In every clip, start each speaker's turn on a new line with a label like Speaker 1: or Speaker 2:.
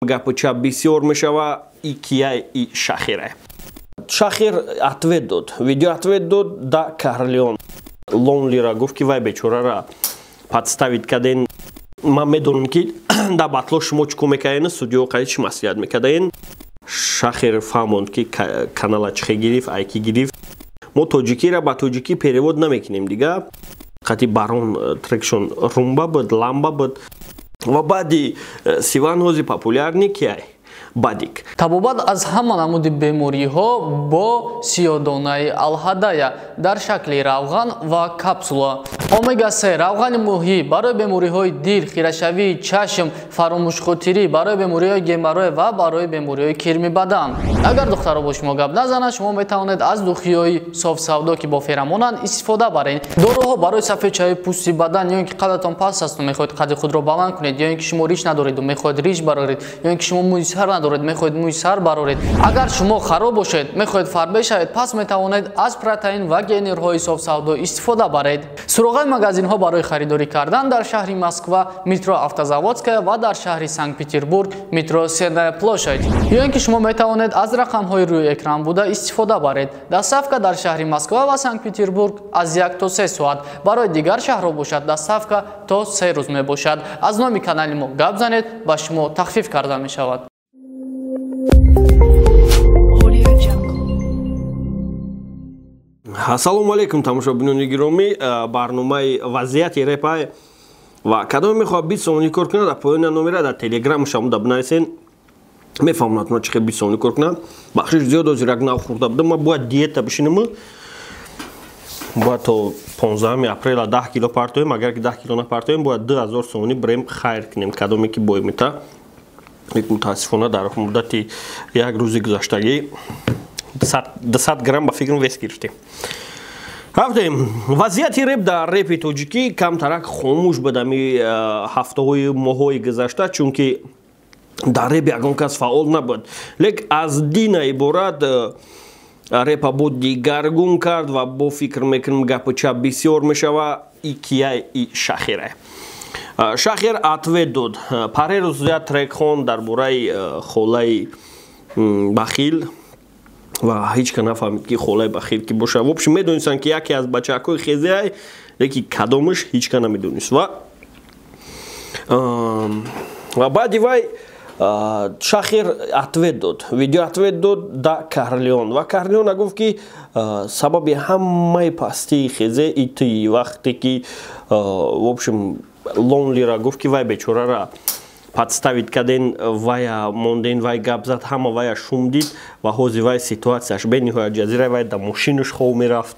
Speaker 1: Гапча бисёр мешава и кия и Shakher. Shakher ответ дод, видео ответ дод да Карлион. Лонлира гуфт ки вай бечорара подставит каден ман медонам ки да батло шумо чӣ кор мекарден судио қари чӣ маслиҳат мекардаен. Shakher фаҳмонд ки канала чихе гирифт айки гирифт. Мо тоҷикиро ба тоҷикӣ перевод намекунем дига. Қати барон трекшон румба буд, ламба буд. Ва баъди сиванҳози популярни кияй бадик.
Speaker 2: Табобат аз ҳама намуди бемориҳо бо сиёдонаи алҳадая дар шакли равған ва капсула. Омега 3 равғани муҳӣ барои бемориҳои дил, хирашавии чашм, фаромӯшхотирӣ, барои бемориҳои геморрой ва барои бемориҳои кирми бадан. Агар духтаро бо шумо гап назанад, шумо метавонед аз духиҳои софсавдо ки бо феромонанд истифода баред. Доруҳо барои сафедшавии пӯсти бадан, ё ин ки қадатон паст асту мехоҳед қадди худро баланд кунед, ё ин ки шумо риш надоред мехоҳед риш бароред, ё ин ки шумо мӯи сар надоред мехоҳед мӯи сар бароред. Агар шумо хароб бошед, мехоҳед фарбе шавед, пас метавонед аз протеин ва гейнерҳои софсавдо истифода баред. Суроғи магазинҳо барои харидорӣ кардан дар шаҳри Москва метро Автозаводская ва дар шаҳри Санкт-Петербург метро Сенная площадь. Ё ин ки шумо метавонед аз рақамҳои рӯи экран буда истифода баред. Доставка дар шаҳри Москва ва Санкт-Петербург аз 1 то 3 соат. Барои дигар шаҳрҳо бошад доставка то 3 рӯз мебошад. Аз номи канали мо гап занед, ба шумо тахфиф карда мешавад.
Speaker 1: Ассалому алейкум тамошобинони гиромӣ, барномаи вазъияти рэп ва кадоме мехоҳад 20 сони кор кунад, дар поёни номера дар телеграм шамуда бинависен, мефаҳмонад мо чӣ хел 20 сони кор кунад. Бахшиш зиёд озирак нав хӯрда будам, ман бояд диета бишинам, бояд то 15 апрел 10 кило партоем, агар ки 10 кило напартоем, бояд 2000 сони бирем хайр кунем, кадоме ки боимета. Лек мутаассифона дар муддати як рӯзи гузаштагӣ 200 грамм ба фикрам вес гирифтем. Рафтем вазъияти рэп дар рэпи тоҷикӣ камтарак хомӯш буд ами ҳафтаҳои моҳҳои гузашта, чунки дар рэп ягон кас фаъол набуд. Лек аз дина иборат рэпа бо дигаргун кард ва бо фикр мекунам гапча бисёр мешава и кияй и Shakher. Shakher ответ дод. Парерӯз як трек хон дар бораи холаи бахил ва ҳеҷ кас нафаҳмид ки холаи бахил ки боша. В общем медонистанд ки яке аз бачакҳои хезеай, леки кадомаш ҳеҷ кас намедонист. Ва баъди вай Shakher ответ дод, видео ответ дод да Карлион. Ва Карлион гуфт ки сабаби ҳамаи пастии хезе ити вақте ки в общем лонлира гуфт ки вай бечорара подставит каден вая монден вай гап зад, ҳама вая шум дид ва ҳози вай ситуатсияш бениҳоят ҷазира, вай да мошинаш хоб мерафт,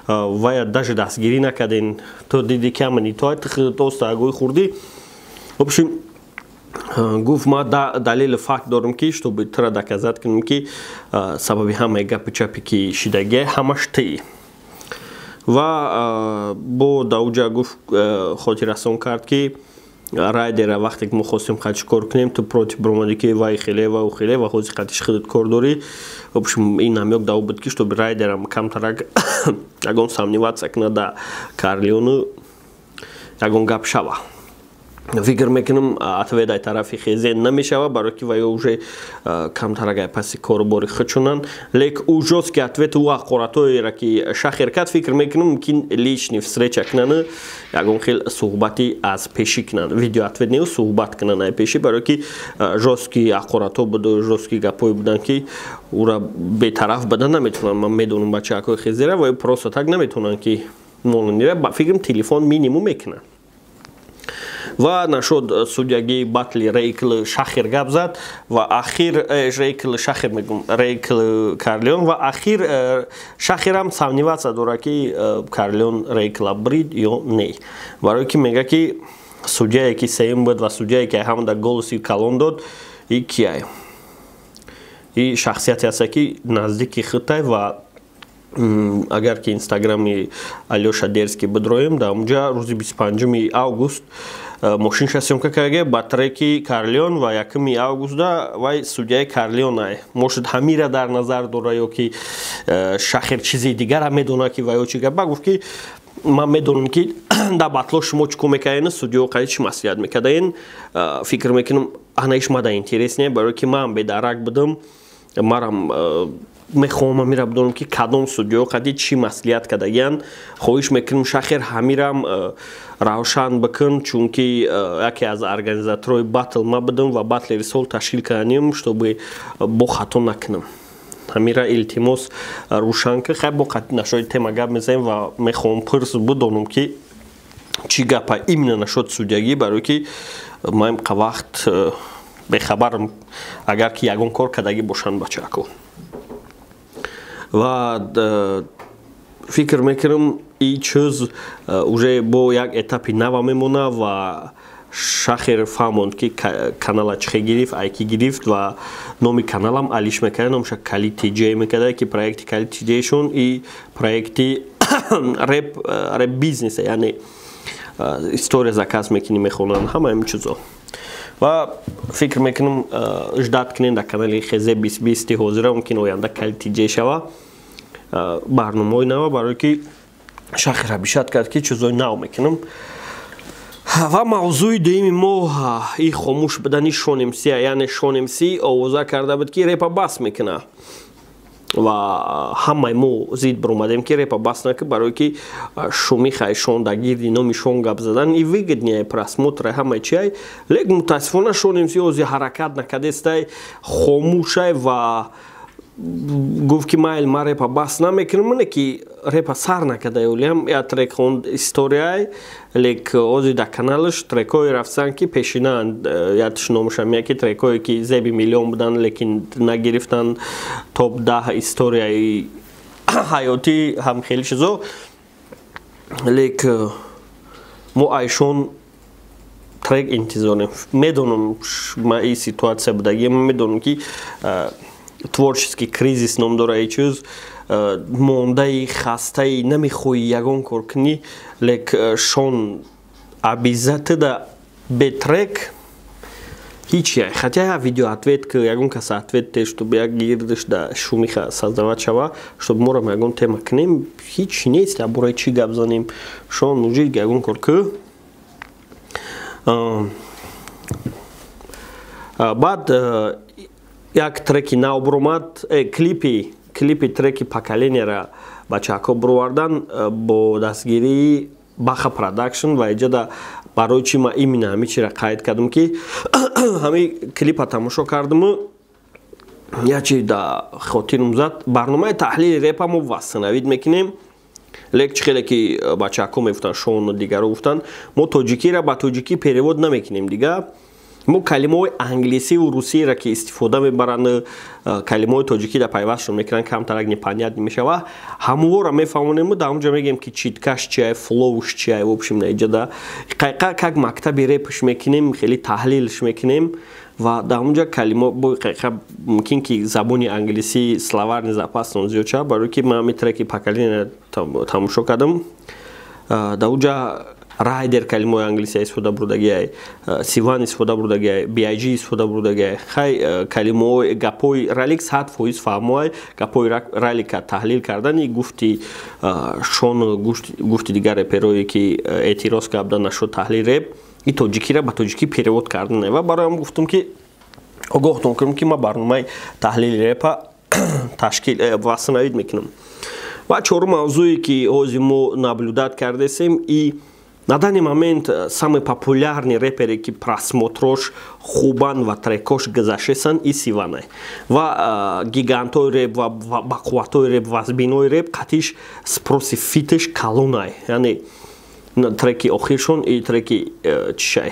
Speaker 1: вая даже дастгирӣ накарден, то диди ки ҳамани тоста агои хурдӣ. В общем гуфт ман далели факт дорам ки чтобы тра доказат кунам ки сабаби ҳамаи гапи чапи ки шидагия ҳамаш тии. Ва бо дауҷа гуфт хотиррасон кард ки райдера вақте ки мо хостем қатиш кор кунем, ту против бромади ки вай хеле ва ухеле ва хози қатиш худат кор дори. В общем ин намёк дав буд ки чтобы райдерам камтарак ягон самниватсия кунад да Карлиону ягон гап шава. Фикр мекунам отведай тарафи хезе намешава, барои ки вай уже камтарак ай паси корубори хучунан. Лек ужостки ответ ΨАღОРАТОИро ки Shakher кард, фикр мекунам ки лични встреча кунан, ягон хел суҳбати аз пеши кунан. Видео ответ не суҳбат кунан ай пеши, барои ки жостки АཌВОЛИ буду, жостки гапои будан ки ура бетараф будан наметавонан. Ман медонам бачаҳои хезера ва просто так наметавонан ки молонира, ба фикрам телефон минимум мекунан. Ва нашуд судягии батли рейкл Shakher гап зад ва ахир рейкл Shakher мегум рейкл Карлион ва ахир Shakherам самниватсия дора ки Карлион рейкла брид ё не. Барои ки мега ки судяе ки сеюм буд ва судяе ки ҳамда голоси калон дод и кияй. И шахсияте аст ки наздики хитай ва агар ки инстаграми Алёша Дерский бидроем, да онҷа рӯзи 25 август мошинша съёмка карда ба треки Карлеон ва 1 августа вай судяи Карлеон ай мошуд ҳамира дар назар дора ё ки Shakher чизи дигара медона ки вай чига ба гуфт ки ман медонам ки да батло шумо чӣ кор мекарден судё қади чӣ маслиҳат мекардаен фикр мекунам анаиш мада интерес не барои ки ман бедарак будам марам мехоҳам ҳамира бидонам ки кадом судё қади чӣ маслиҳат кардагиян хоҳиш мекунам Shakher ҳамирам равшан бикун чунки яке аз организаторои батл ма будам ва батлери сол ташкил карданем чтобы бо хато накунам ҳамира илтимос рӯшан кар хай бо қати нашоди тема гап мезанем ва мехоҳам пурс бидонам ки чӣ гапа именно нашоди судягӣ барои ки ман қа вақт бехабарам агар ки ягон кор кардагӣ бошанд бачако ва фикр мекунам ин чиз уже бо як этапи нава мемона ва Shakher фаҳмонд ки канала чихе гирифт айки гирифт ва номи каналам алиш мекарда номша ԿАI.TJ мекарда ки проекти ԿАI.TJ шон и проекти рэп бизнесе яъне история заказ мекунӣ мехонанд ҳама ин чизо ва фикр мекунам ждат кунем дар канали хз 2020 ҳозира мумкин оянда ԿАI.TJ шава барномаҳои нава барои ки Shakher абишат кард ки чизои нав мекунам ва мавзӯи дуюми мо и хомӯш будани шонемси яъне шонемси овоза карда буд ки репа бас мекуна ва ҳамаи мо зид биромадем ки репа бас накун барои ки шумихаи шон дар гирди номи шон гап задан и выгоднее просмотра ҳамаи чиай лек мутаассифона шонемси ози ҳаракат накардестай хомӯшай ва гуфт ки майл ман репа бас намекунам не ки репа сар накардаёлиам я трек хонд историяй лек ози дар каналаш трекҳои рафтан ки пешинаанд ядш номашам яки трекҳое ки зеби миллион буданд лекин нагирифтанд топ 10 историяи ҳаётӣ ҳам хеле чизо лек мо айшон трек интизорем медонам ин ситуация будагия медонам ки творческий кризис ном дора и чиз мондаи хастаи намехоҳӣ ягон кор кунӣ лек шон абизатида бетрек ҳичя хотя я видео ответ ки ягон кас ответ те чтобы як гирдиш да шумиха создават шава чтобы морам ягон тема кунем ҳич нест я бораи чӣ гап занем шон мужик ягон кор ки баъд як треки нав буромад клипи треки поколенияра бачаҳако буровардан бо дастгирии баха продакшн ва иҷода барои чи ма именно ҳами чира қайд кардам ки ҳами клипа тамошо кардаму ячи да хотирам зад барномаи таҳлили репа мо вастанавид мекунем лек чӣ хеле ки бачаҳако мегуфтанд шону дигаро гуфтанд мо тоҷикиро ба тоҷикӣ перевод намекунем дига мо калимаҳои англисиву русиеро ки истифода мебаранд калимаҳои тоҷикӣ да пайвастшон мекунанд камтарак непонятно мешава ҳамаҳоро мефаҳмонему дар онҷо мегӯем ки читкаш чиай флоуш чиай в общем наиҷада қайқа как мактаби репш мекунем хеле таҳлилш мекунем ва дар онҷа калима қайқа мумкин ки забони англисӣ словарни запасон зиёд шава барои ки ман треки поколения тамошо кардам дар онҷа райдер калимаҳои англисия истифода бурдагиай сиван истифода бурдагиай big истифода бурдагиай хай калимаҳои гапҳои ралик 100% фаҳмоай гапҳои ралика таҳлил кардани гуфти шон гуфти дигар реперое ки эътироз карда нашуд таҳлил реп и тоҷикиро ба тоҷикӣ перевод кардан ва бароям гуфтам ки огоҳтон кунам ки ман барномаи таҳлили репа ташкил вастанавид мекунам ва чорум мавзӯе ки ҳозир мо наблюдат кардесем и на данный момент самый популярный рэпери ки просмотрош хубан ва трекош гузаштесан и сиванай ва гигантои рэп ва бақувватои рэп ва збинои рэп қатиш спроси фитш калонай яъне треки охиршон и треки чишай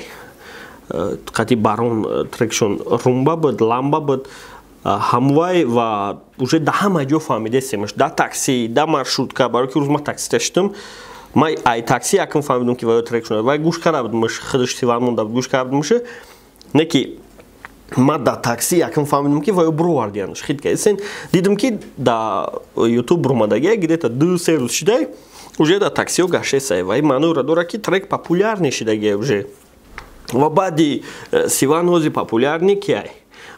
Speaker 1: қати барон трекшон румба буд ламба буд ҳамвай ва уже да ҳама ҷо фаҳмидесемаш да такси да маршрутка барои ки рӯз ма таксиста шудам май ай такси якм фаҳмидам ки ваё трек шуда вай гӯш карда будмаш худаш сиван монда гӯш карда будмаша не ки ма да такси якм фаҳмидам ки ваё буровардиянаш хит кайсен дидам ки да ютуб буромадагия где-то 2-3 рӯз шидай уже да таксио гаштесай вай маъноро дора ки трек популярный шидагия уже ва баъди сиванҳози популярни кияй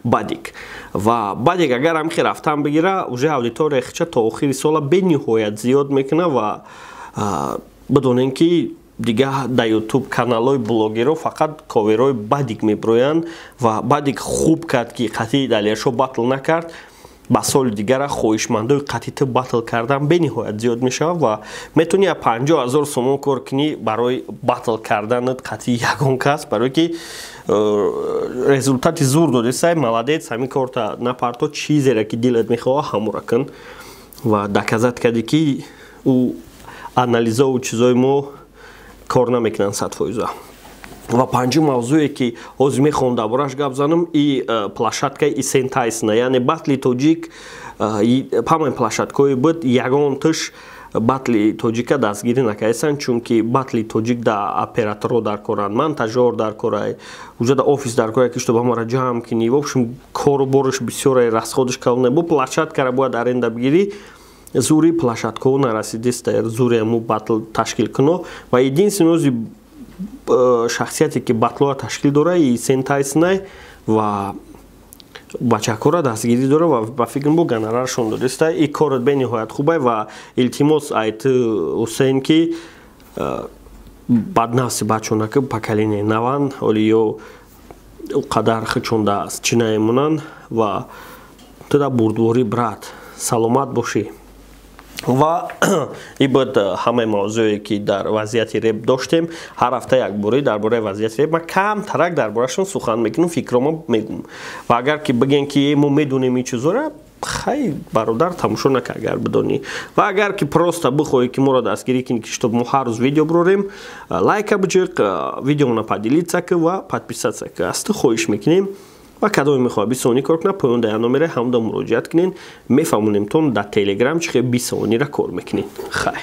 Speaker 1: бадик ва бадик агар ҳамхи рафтан бигира уже аудитория хича то охири сола бениҳоят зиёд мекуна ва бидонем ки дига дар ютуб каналҳои блогеро фақат коверҳои бадик меброянд ва бадик хуб кард ки қатъи далиашо батл накард ба соли дигара хоҳишмандои қатъи ту батл кардан бениҳоят зиёд мешавад ва метуни 50 000 сомон кор кунӣ барои батл карданат қатъи ягон кас барое ки результати зур доди сай молодец ҳамин корта напарто чизеро ки дилат мехоҳа ҳамора кун ва доказат карди ки ӯ анализову чизои мо кор намекунанд 100%. ва панҷум мавзӯе ки ҳозир мехоҳам дар бораш гап занам и площадкаи Исен Тайсона яъне батли тоҷик ҳамаи площадкаҳои буд ягон туш батли тоҷика дастгирӣ накарданд чунки батли тоҷик дар операторҳо дар коранд монтажёр дар кора уже дар офис дар кора ки чтобы ҳамаро ҷамъ кунӣ в общем кору бориш бисёр расходиш калон бу площадкаро бояд аренда бигирӣ зури площадкаҳо нарасидист зури ҳамун батл ташкил куно ва единствени шахсияте ки батлоа ташкил дора Исен Тайсона ва бачакора дастгирӣ дора ва ба фикр бо гонораршон додиста и корот бениҳоят хубай ва илтимос айти ҳусейн ки баднафси бачонаки поколение наван оли ё қадар хичонда чӣ наемонанд ва туда бурдворӣ брат саломат бошӣ ва ин буд ҳамаи мавзӯе ки дар вазъияти реп доштем ҳар ҳафта якбораи дар бораи вазъияти реп ман камтарак дар борашон сухан мекунам фикромо мегӯм ва агар ки бигӯем ки мо медонем ин чизоро хай бародар тамошо накар агар бидонӣ ва агар ки просто бихоҳӣ ки моро дастгирӣ кунӣ ки чтоб мо ҳар рӯз видео бирорем лайка биҷиқ видеоно поделиться кун ва подписаться кун аз ту хоҳиш мекунем ва кадоме мехоҳад 20 сони кор кунад поён дар номере ҳамда муроҷиат кунед мефаҳмонем тон дар телеграм чӣ 20 сониро кор мекунед хай